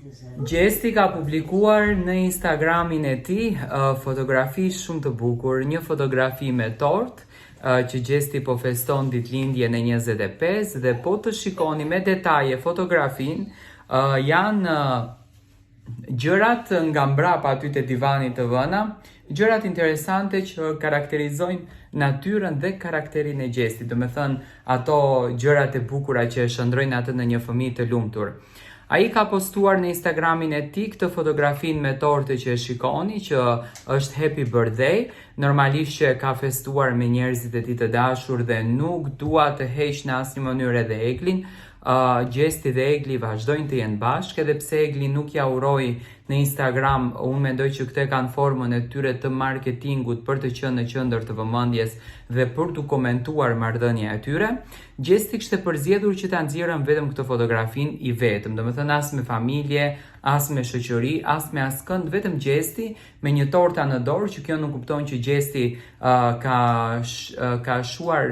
Gjesti ka publikuar në Instagramin e tij fotografi shumë të bukur, një fotografi me tort që Gjesti po feston ditëlindjen e 25 dhe po të shikoni me detaje fotografin, janë gjërat nga mbrapa aty te divani të vëna, gjërat interesante që karakterizojnë natyrën dhe karakterin e Gjestit, do me thënë ato gjërat e bukura që shndrojnë atë në një fëmijë të lumtur. Ai ka postuar në Instagramin e tij këtë fotografin me torte që e shikoni, që është happy birthday, normalisht që ka festuar me njerëzit e tij të dashur dhe nuk dua të heq në asnjë mënyrë edhe Eglin. Gjesti dhe Egli vazhdojnë të jenë bashkë, edhe pse Egli nuk ja uroi në Instagram, unë mendoj që këte kanë formën e tyre të marketingut për të qenë në qendër të vëmendjes dhe për të komentuar marrëdhënia e tyre. Gjesti kishte përzgjedhur që ta nxjerrën vetëm këtë fotografin i vetëm, domethënë as me familje, as me shoqëri, as me askënd, vetëm Gjesti me një torta në dorë, që kjo nuk kupton që Gjesti ka shuar,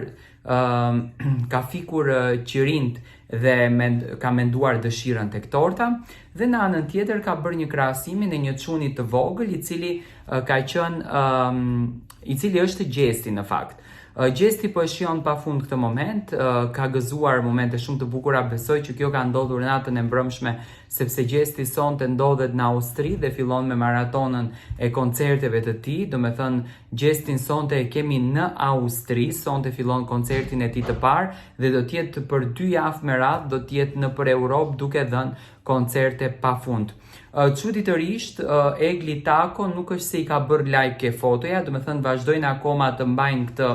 ka fikur qirind dhe ka menduar dëshirën tek torta, dhe në anën tjetër ka bërë një krahasimin e një çuni të vogël i cili është Gjesti në fakt. Gjesti po e shijon pafund këtë moment, ka gëzuar momente shumë të bukura, besoj që kjo ka ndodhur natën e mbrëmshme, sepse Gjesti sonte ndodhet në Austri dhe fillon me maratonën e koncerteve të tij, do me thënë Gjestin sonte e kemi në Austri, sonte fillon koncertin e tij të parë dhe do t'jetë për 2 javë me radhë, do t'jetë nëpër Europë duke dhënë koncerte pafund. Çuditërisht, Egli Tako nuk është se i ka bërë like ke fotoja, do me thënë vazhdojnë akoma të mbajnë këtë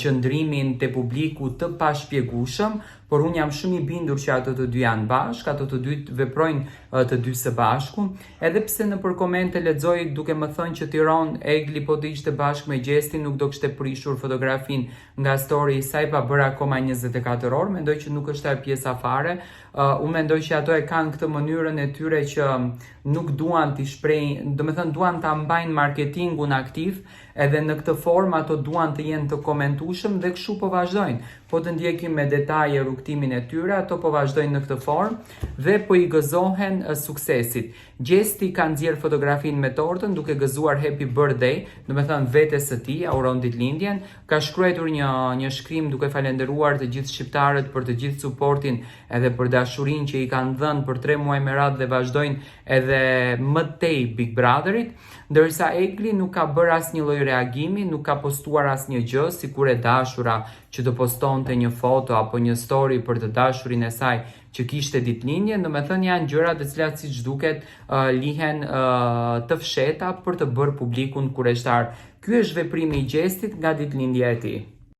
qëndrimin te publiku të pashpjegueshëm, por unë jam shumë i bindur që ato të dy janë bashkë, ato të dy veprojnë të dy së bashku, edhe pse nëpër komente lexoj duke më thënë që Tiranë Egli po të ishte bashkë me Gjestin nuk do kishte prishur fotografin nga story i saj pa bërë akoma 24 orë, mendoj që nuk është ajo pjesa fare. Unë mendoj që ato e kanë këtë mënyrën e tyre që nuk duan t'i shprehin, do me thënë duan ta mbajnë marketingun aktiv, edhe në këtë formë ato duan të jenë të komentueshëm dhe kështu po vazhdojnë. Po të ndjekim me detaje rrugtimin e tyre, ato po vazhdojnë në këtë formë dhe po i gëzohen suksesit. Gjesti ka nxjerr fotografin me tortën duke gëzuar happy birthday, do me thënë vetes së tij, auron ditëlindjen, ka shkruar një shkrim duke falendëruar të gjithë shqiptarët për të gjithë suportin edhe për dashurinë që i kanë dhënë për 3 muaj me radhë dhe vazhdojnë edhe më tej Big Brotherit, ndërsa Egli nuk ka bërë asnjë lloj reagimi, nuk ka postuar asnjë gjë, sikur e dashura që të postonte një foto apo një story për të dashurin e saj që kishte ditëlindje, do me thënë janë gjëra të cilat siç duket lihen të fsheta për të bërë publikun kureshtar. Ky është veprimi i Gjestit nga ditëlindja e tij.